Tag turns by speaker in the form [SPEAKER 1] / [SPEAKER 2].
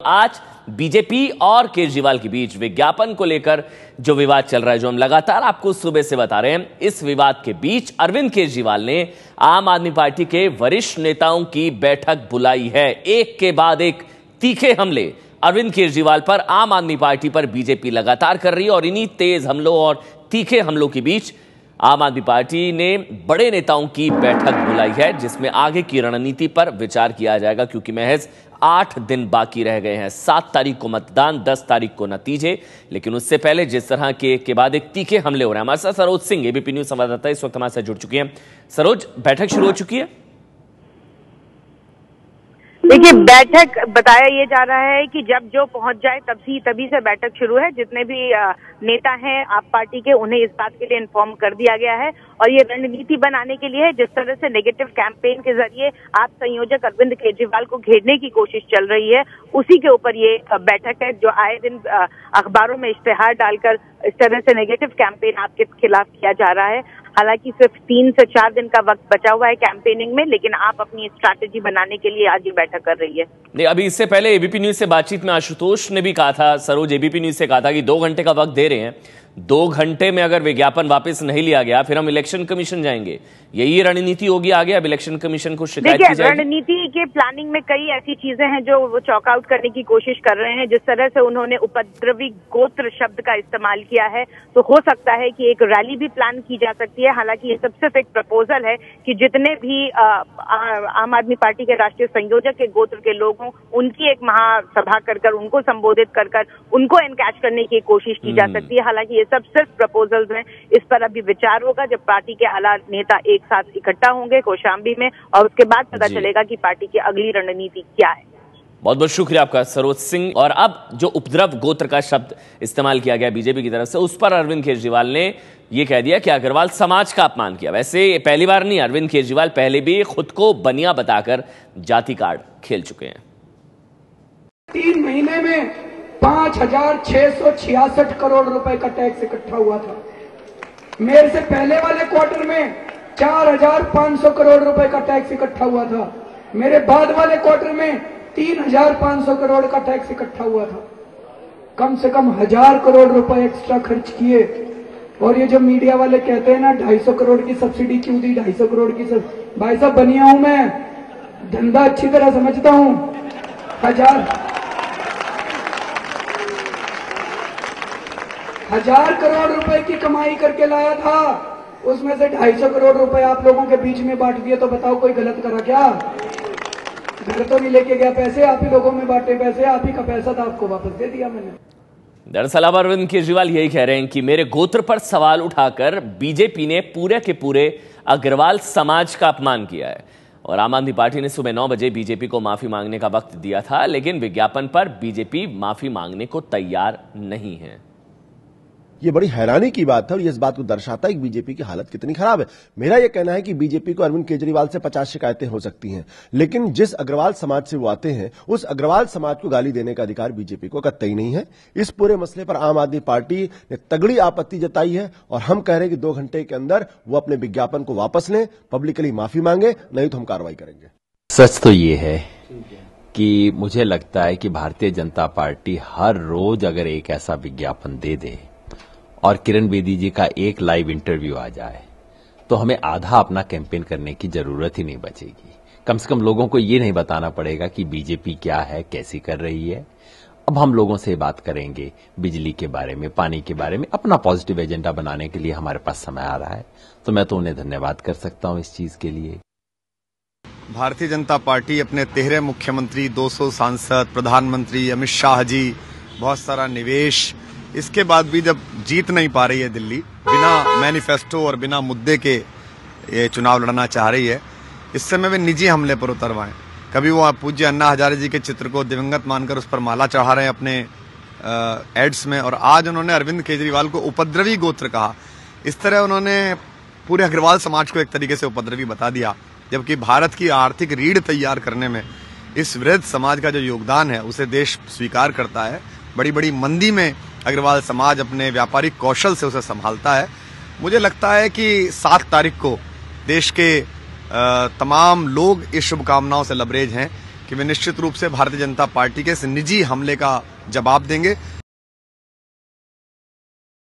[SPEAKER 1] आज बीजेपी और केजरीवाल के बीच विज्ञापन को लेकर जो विवाद चल रहा है, जो हम लगातार आपको सुबह से बता रहे हैं, इस विवाद के बीच अरविंद केजरीवाल ने आम आदमी पार्टी के वरिष्ठ नेताओं की बैठक बुलाई है। एक के बाद एक तीखे हमले अरविंद केजरीवाल पर, आम आदमी पार्टी पर बीजेपी लगातार कर रही है और इन्हीं तेज हमलों और तीखे हमलों के बीच आम आदमी पार्टी ने बड़े नेताओं की बैठक बुलाई है, जिसमें आगे की रणनीति पर विचार किया जाएगा, क्योंकि महज 8 दिन बाकी रह गए हैं। 7 तारीख को मतदान, 10 तारीख को नतीजे। लेकिन उससे पहले जिस तरह के बाद एक तीखे हमले हो रहे हैं, हमारे साथ सरोज सिंह, एबीपी न्यूज संवाददाता, इस वक्त हमारे साथ जुड़ चुकी हैं। सरोज, बैठक शुरू हो चुकी है?
[SPEAKER 2] देखिए, बैठक बताया ये जा रहा है कि जब जो पहुंच जाए तभी से बैठक शुरू है। जितने भी नेता हैं आप पार्टी के, उन्हें इस बात के लिए इन्फॉर्म कर दिया गया है और ये रणनीति बनाने के लिए है। जिस तरह से नेगेटिव कैंपेन के जरिए आप संयोजक अरविंद केजरीवाल को घेरने की कोशिश चल रही है, उसी के ऊपर ये बैठक है, जो आए दिन अखबारों में इश्तेहार डालकर इस तरह से नेगेटिव कैंपेन आपके खिलाफ किया जा रहा है। हालांकि सिर्फ 3 से 4 दिन का वक्त बचा हुआ है कैंपेनिंग में, लेकिन आप अपनी स्ट्रैटेजी बनाने के लिए आज ये बैठक कर रही है।
[SPEAKER 1] नहीं, अभी इससे पहले एबीपी न्यूज से बातचीत में आशुतोष ने भी कहा था, सरोज, एबीपी न्यूज से कहा था कि 2 घंटे का वक्त दे रहे हैं, 2 घंटे में अगर विज्ञापन वापस नहीं लिया गया फिर हम इलेक्शन कमीशन जाएंगे। यही रणनीति होगी आगे? अब इलेक्शन कमीशन को शिकायत की जाएगी?
[SPEAKER 2] रणनीति के प्लानिंग में कई ऐसी चीजें हैं जो वो चॉकआउट करने की कोशिश कर रहे हैं। जिस तरह से उन्होंने उपद्रवी गोत्र शब्द का इस्तेमाल किया है, तो हो सकता है कि एक रैली भी प्लान की जा सकती है। हालांकि ये सब सिर्फ एक प्रपोजल है कि जितने भी आम आदमी पार्टी के राष्ट्रीय संयोजक के गोत्र के लोग हों, उनकी एक महासभा कर उनको संबोधित कर उनको एनकैच करने की कोशिश की जा सकती है। हालांकि ये सब सिर्फ प्रपोजल्स हैं। इस पर अभी विचार होगा जब पार्टी के आला नेता एक साथ इकट्ठा होंगे कौशाम्बी में, और उसके बाद पता चलेगा कि पार्टी की अगली रणनीति क्या है।
[SPEAKER 1] बहुत बहुत शुक्रिया आपका, सरोज सिंह। और अब जो उपद्रव गोत्र का शब्द इस्तेमाल किया गया बीजेपी की तरफ से, उस पर अरविंद केजरीवाल ने यह कह दिया कि अग्रवाल समाज का अपमान किया। वैसे पहली बार नहीं, अरविंद केजरीवाल पहले भी खुद को बनिया बताकर जाति कार्ड खेल चुके हैं।
[SPEAKER 3] 3 महीने में 5,666 करोड़ रुपए का टैक्स इकट्ठा हुआ था। मेरे से पहले वाले क्वार्टर में 4,500 करोड़ रुपए का टैक्स इकट्ठा हुआ था। मेरे बाद वाले क्वार्टर में 3,500 करोड़ का टैक्स इकट्ठा हुआ था। कम से कम 1,000 करोड़ रुपए एक्स्ट्रा खर्च किए। और ये जो मीडिया वाले कहते हैं ना 250 करोड़ की सब्सिडी क्यों दी, 250 करोड़ की भाई साहब, बनिया हूं मैं, धंधा अच्छी तरह समझता हूं। 1,000 करोड़ रुपए की कमाई करके लाया था, उसमें से 250 करोड़ रुपए आप लोगों के बीच में बांट दिए। तो बताओ कोई गलत करा क्या? घर तो नहीं लेके गया पैसे, आप ही लोगों में बांटे पैसे, आप ही का पैसा था, आपको वापस दे दिया मैंने।
[SPEAKER 1] दरअसल अब अरविंद केजरीवाल यही कह रहे हैं कि मेरे गोत्र पर सवाल उठाकर बीजेपी ने पूरे के पूरे अग्रवाल समाज का अपमान किया है। और आम आदमी पार्टी ने सुबह 9 बजे बीजेपी को माफी मांगने का वक्त दिया था, लेकिन विज्ञापन पर बीजेपी माफी मांगने को तैयार नहीं है।
[SPEAKER 4] ये बड़ी हैरानी की बात है और ये इस बात को दर्शाता है कि बीजेपी की हालत कितनी खराब है। मेरा यह कहना है कि बीजेपी को अरविंद केजरीवाल से 50 शिकायतें हो सकती हैं, लेकिन जिस अग्रवाल समाज से वो आते हैं, उस अग्रवाल समाज को गाली देने का अधिकार बीजेपी को कतई नहीं है। इस पूरे मसले पर आम आदमी पार्टी ने तगड़ी आपत्ति जताई है और हम कह रहे हैं कि 2 घंटे के अंदर वो अपने विज्ञापन को वापस लें, पब्लिकली माफी मांगे, नहीं तो हम कार्रवाई करेंगे।
[SPEAKER 5] सच तो ये है कि मुझे लगता है कि भारतीय जनता पार्टी हर रोज अगर एक ऐसा विज्ञापन दे दे और किरण बेदी जी का एक लाइव इंटरव्यू आ जाए, तो हमें आधा अपना कैंपेन करने की जरूरत ही नहीं बचेगी। कम से कम लोगों को ये नहीं बताना पड़ेगा कि बीजेपी क्या है, कैसी कर रही है। अब हम लोगों से बात करेंगे बिजली के बारे में, पानी के बारे में, अपना पॉजिटिव एजेंडा बनाने के लिए हमारे पास समय आ रहा है। तो मैं तो उन्हें धन्यवाद कर सकता हूं इस चीज के लिए।
[SPEAKER 6] भारतीय जनता पार्टी अपने 13 मुख्यमंत्री, 200 सांसद, प्रधानमंत्री, अमित शाह जी, बहुत सारा निवेश, इसके बाद भी जब जीत नहीं पा रही है दिल्ली, बिना मैनिफेस्टो और बिना मुद्दे के ये चुनाव लड़ना चाह रही है, इस समय वे निजी हमले पर उतरवाएं। कभी वो पूज्य अन्ना हजारे जी के चित्र को दिवंगत मानकर उस पर माला चढ़ा रहे हैं अपने एड्स में, और आज उन्होंने अरविंद केजरीवाल को उपद्रवी गोत्र कहा। इस तरह उन्होंने पूरे अग्रवाल समाज को एक तरीके से उपद्रवी बता दिया, जबकि भारत की आर्थिक रीढ़ तैयार करने में इस वृद्ध समाज का जो योगदान है उसे देश स्वीकार करता है। बड़ी बड़ी मंदी में अग्रवाल समाज अपने व्यापारिक कौशल से उसे संभालता है। मुझे लगता है कि 7 तारीख को देश के तमाम लोग इस शुभकामनाओं से लबरेज हैं कि वे निश्चित रूप से भारतीय जनता पार्टी के इस निजी हमले का जवाब देंगे।